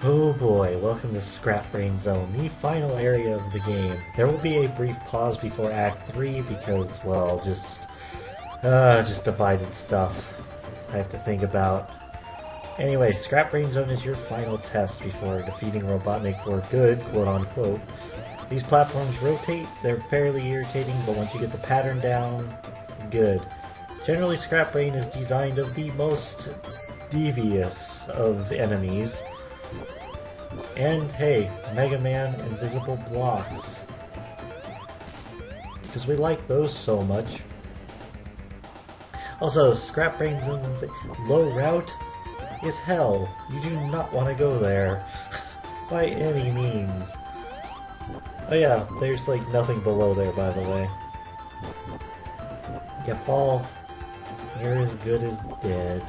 Oh boy, welcome to Scrap Brain Zone, the final area of the game. There will be a brief pause before Act 3 because, well, just divided stuff I have to think about. Anyway, Scrap Brain Zone is your final test before defeating Robotnik for good, quote-unquote. These platforms rotate, they're fairly irritating, but once you get the pattern down, good. Generally, Scrap Brain is designed of the most devious of enemies. And hey, Mega Man invisible blocks. Because we like those so much. Also, Scrap Brain Zone's low route is hell. You do not want to go there. By any means. Oh yeah, there's like nothing below there, by the way. Yeah, ball. You're as good as dead.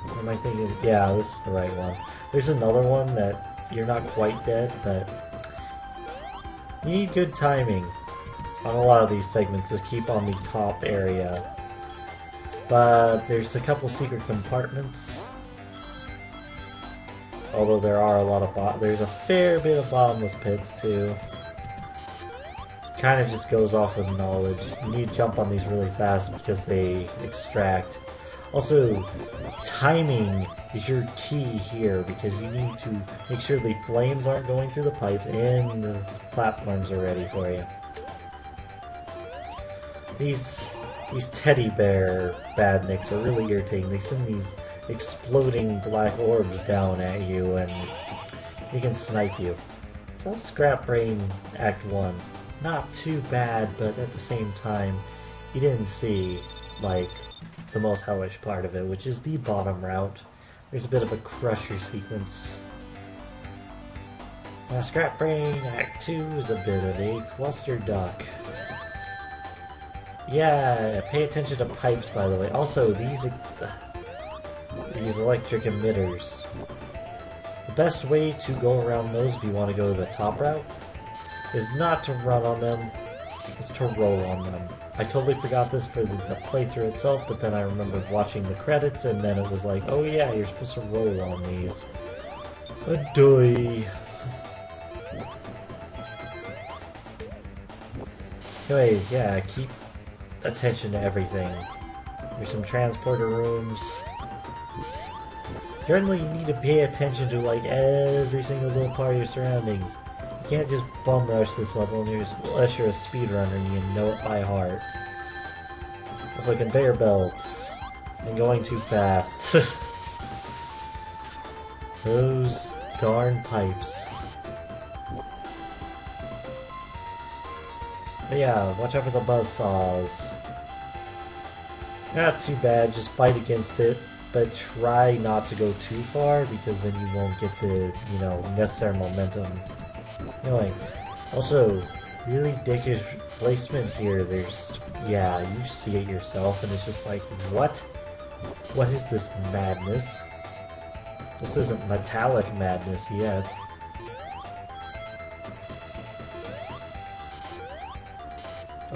What am I thinking? Yeah, this is the right one. There's another one that you're not quite dead, but you need good timing on a lot of these segments to keep on the top area. But there's a couple secret compartments. Although there are a lot of there's a fair bit of bottomless pits too. Kind of just goes off of knowledge. You need to jump on these really fast because they extract. Also, timing is your key here because you need to make sure the flames aren't going through the pipes and the platforms are ready for you. These teddy bear badniks are really irritating. They send these exploding black orbs down at you and they can snipe you. So Scrap Brain Act 1. Not too bad, but at the same time, you didn't see, like, the most hellish part of it, which is the bottom route. There's a bit of a crusher sequence. Now, Scrap Brain Act 2 is a bit of a cluster duck. Yeah, pay attention to pipes, by the way. Also, these electric emitters. The best way to go around those if you want to go the top route is not to run on them, it's to roll on them. I totally forgot this for the playthrough itself, but then I remembered watching the credits, and then it was like, oh yeah, you're supposed to roll on these. Adoy. Anyways, yeah, keep attention to everything. There's some transporter rooms. Generally, you need to pay attention to like every single little part of your surroundings. You can't just bum rush this level unless you're a speedrunner and you know it by heart. Also, conveyor belts. And going too fast. Those darn pipes. But yeah, watch out for the buzzsaws. Not too bad, just fight against it. But try not to go too far because then you won't get the, necessary momentum. Anyway, also, really dickish placement here. Yeah, you see it yourself and it's just like, what? What is this madness? This isn't metallic madness yet.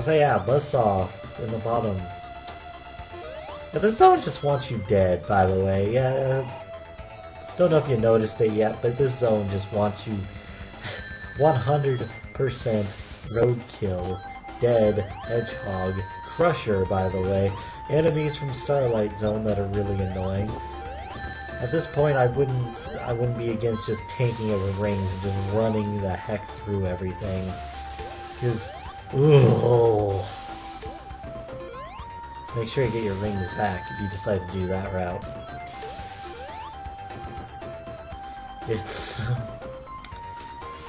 So yeah, buzzsaw in the bottom. Yeah, this zone just wants you dead, by the way. Yeah, don't know if you noticed it yet, but this zone just wants you 100% roadkill, dead, hedgehog, crusher, by the way. Enemies from Starlight Zone that are really annoying. At this point, I wouldn't be against just tanking it with rings and just running the heck through everything. Because, ooh. Make sure you get your rings back if you decide to do that route.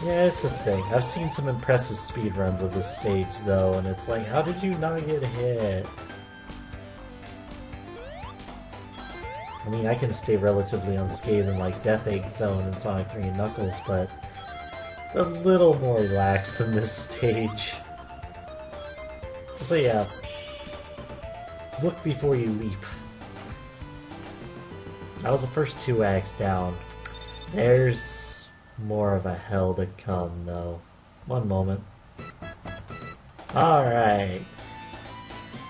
Yeah, it's a thing. I've seen some impressive speedruns of this stage, though, and it's like, how did you not get hit? I mean, I can stay relatively unscathed in, like, Death Egg Zone and Sonic 3 and Knuckles, but it's a little more relaxed than this stage. So yeah, look before you leap. That was the first 2 acts down. There's more of a hell to come, though. One moment. Alright.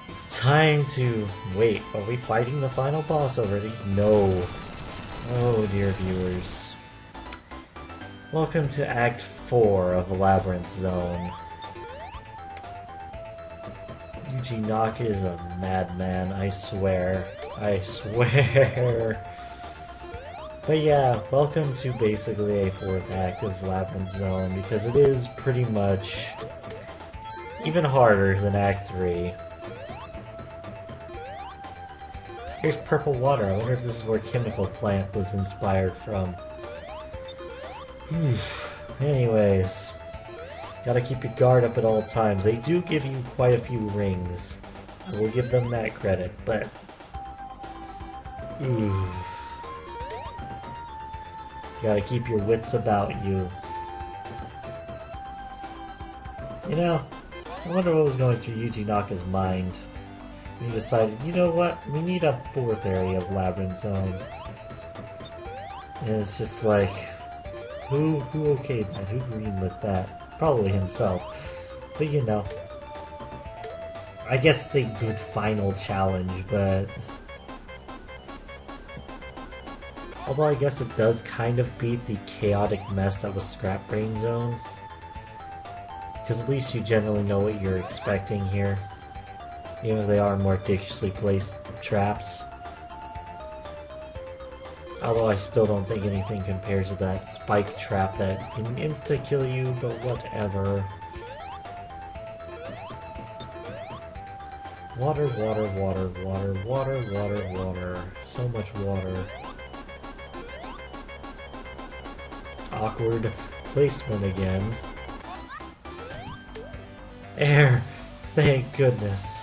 It's time to... Wait, are we fighting the final boss already? No. Oh dear viewers. Welcome to Act 4 of Labyrinth Zone. Yuji Naka is a madman, I swear. I swear. But yeah, welcome to basically a fourth act of Labyrinth Zone, because it is pretty much even harder than Act 3. Here's purple water. I wonder if this is where Chemical Plant was inspired from. Anyways, gotta keep your guard up at all times. They do give you quite a few rings. I will give them that credit, but... gotta keep your wits about you. You know, I wonder what was going through Yuji Naka's mind. He decided, you know what, we need a fourth area of Labyrinth Zone. And it's just like, who okayed that? Who greenlit that? Probably himself. But you know, I guess it's a good final challenge, but... although I guess it does kind of beat the chaotic mess that was Scrap Brain Zone. Because at least you generally know what you're expecting here. Even if they are more dexterously placed traps. Although I still don't think anything compares to that spike trap that can insta-kill you, but whatever. Water, water, water, water, water, water, water. So much water. Awkward placement again. Air! Thank goodness.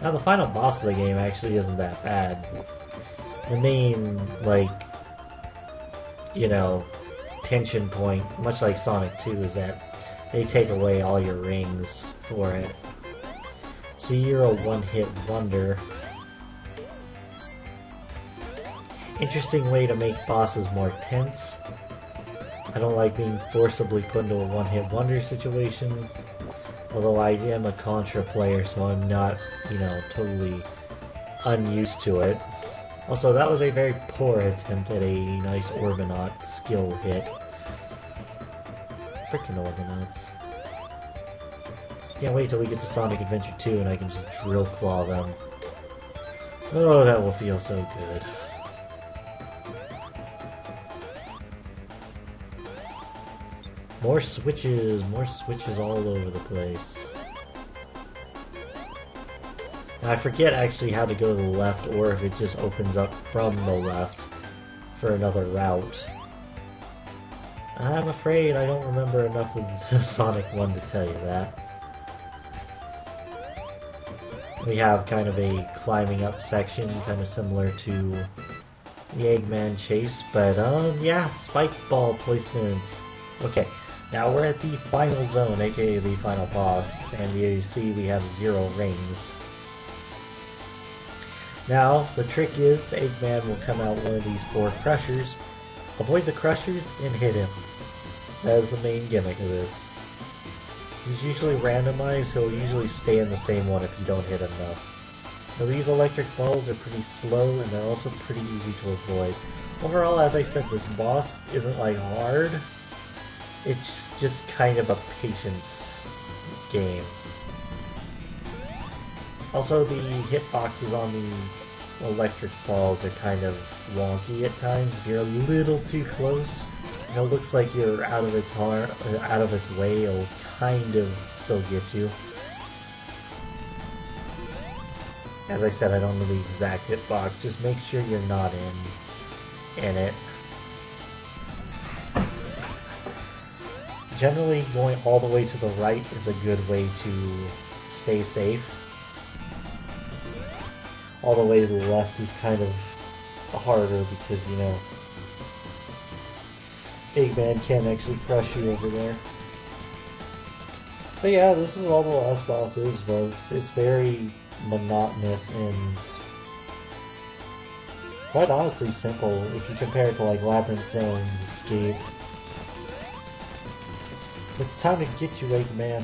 Now the final boss of the game actually isn't that bad. The main, like, you know, tension point, much like Sonic 2, is that they take away all your rings for it. So you're a one-hit wonder. Interesting way to make bosses more tense. I don't like being forcibly put into a one-hit wonder situation. Although I am a Contra player, so I'm not, you know, totally unused to it. Also, that was a very poor attempt at a nice Orbinaut skill hit. Frickin' Orbinauts. Can't wait till we get to Sonic Adventure 2 and I can just drill claw them. Oh, that will feel so good. More switches all over the place. Now I forget actually how to go to the left, or if it just opens up from the left for another route. I'm afraid I don't remember enough of the Sonic 1 to tell you that. We have kind of a climbing up section, kind of similar to the Eggman chase, but yeah, spike ball placements. Okay. Now we're at the final zone, aka the final boss, and you see we have 0 rings. Now, the trick is, Eggman will come out one of these 4 crushers, avoid the crushers, and hit him. That is the main gimmick of this. He's usually randomized, he'll usually stay in the same one if you don't hit him though. Now these electric balls are pretty slow, and they're also pretty easy to avoid. Overall, as I said, this boss isn't like hard. It's just kind of a patience game. Also, the hitboxes on the electric balls are kind of wonky at times. If you're a little too close, you know, it looks like you're out of its way, it'll kind of still get you. As I said, I don't know the exact hitbox, just make sure you're not in it. Generally, going all the way to the right is a good way to stay safe. All the way to the left is kind of harder because, you know, Eggman can't actually crush you over there. But yeah, this is all the last boss is, folks. It's very monotonous and quite honestly simple if you compare it to like Labyrinth Zone's Escape. It's time to get you, Eggman.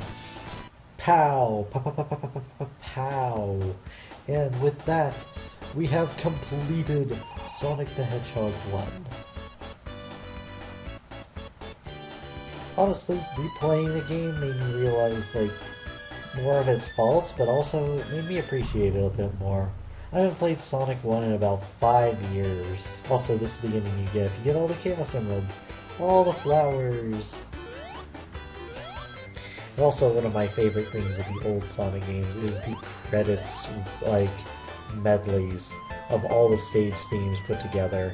Pow! Pow, pow, pow, pow, pow, pow, pow. And with that, we have completed Sonic the Hedgehog 1. honestly, replaying the game made me realize, like, more of its faults, but also made me appreciate it a bit more. I haven't played Sonic 1 in about 5 years. Also, this is the ending you get. You get all the Chaos Emeralds, all the flowers. And also, one of my favorite things of the old Sonic games is the credits, like, medleys of all the stage themes put together.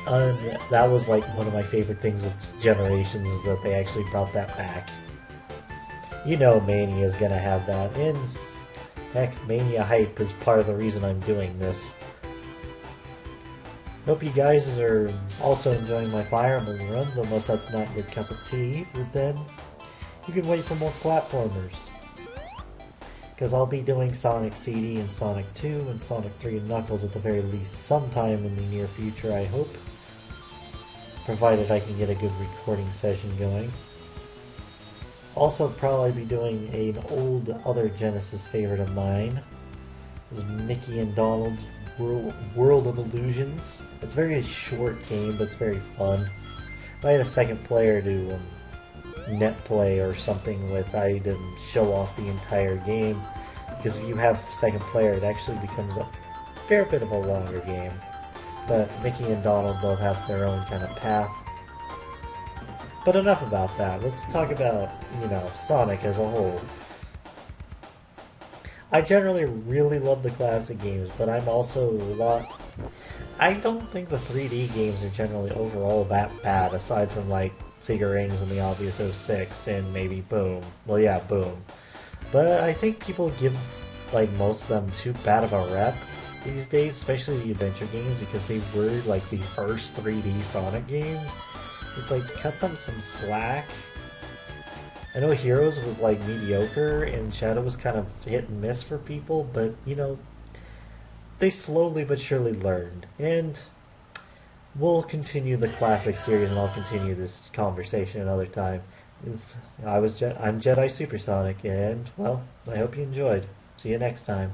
And that was, like, one of my favorite things with Generations, is that they actually brought that back. You know Mania is gonna have that, and heck, Mania hype is part of the reason I'm doing this. Hope you guys are also enjoying my Fire Emblem runs, unless that's not your cup of tea, but then you can wait for more platformers. Because I'll be doing Sonic CD and Sonic 2 and Sonic 3 and Knuckles at the very least sometime in the near future, I hope. Provided I can get a good recording session going. Also probably be doing an old other Genesis favorite of mine. Is Mickey and Donald's World of Illusions. It's a very short game, but it's very fun. If I had a second player to net play or something with, I'd show off the entire game. Because if you have second player, it actually becomes a fair bit of a longer game. But Mickey and Donald both have their own kind of path. But enough about that. Let's talk about, you know, Sonic as a whole. I generally really love the classic games, but I'm also a lot... I don't think the 3D games are generally overall that bad, aside from, like, Sega Rings and the obvious 06 and maybe Boom. Well, yeah, Boom. But I think people give, like, most of them too bad of a rep these days, especially the adventure games, because they were, like, the first 3D Sonic games. It's like, cut them some slack. I know Heroes was, like, mediocre, and Shadow was kind of hit and miss for people, but, you know, they slowly but surely learned. And we'll continue the classic series, and I'll continue this conversation another time. I'm Jedi Supersonic, and, well, I hope you enjoyed. See you next time.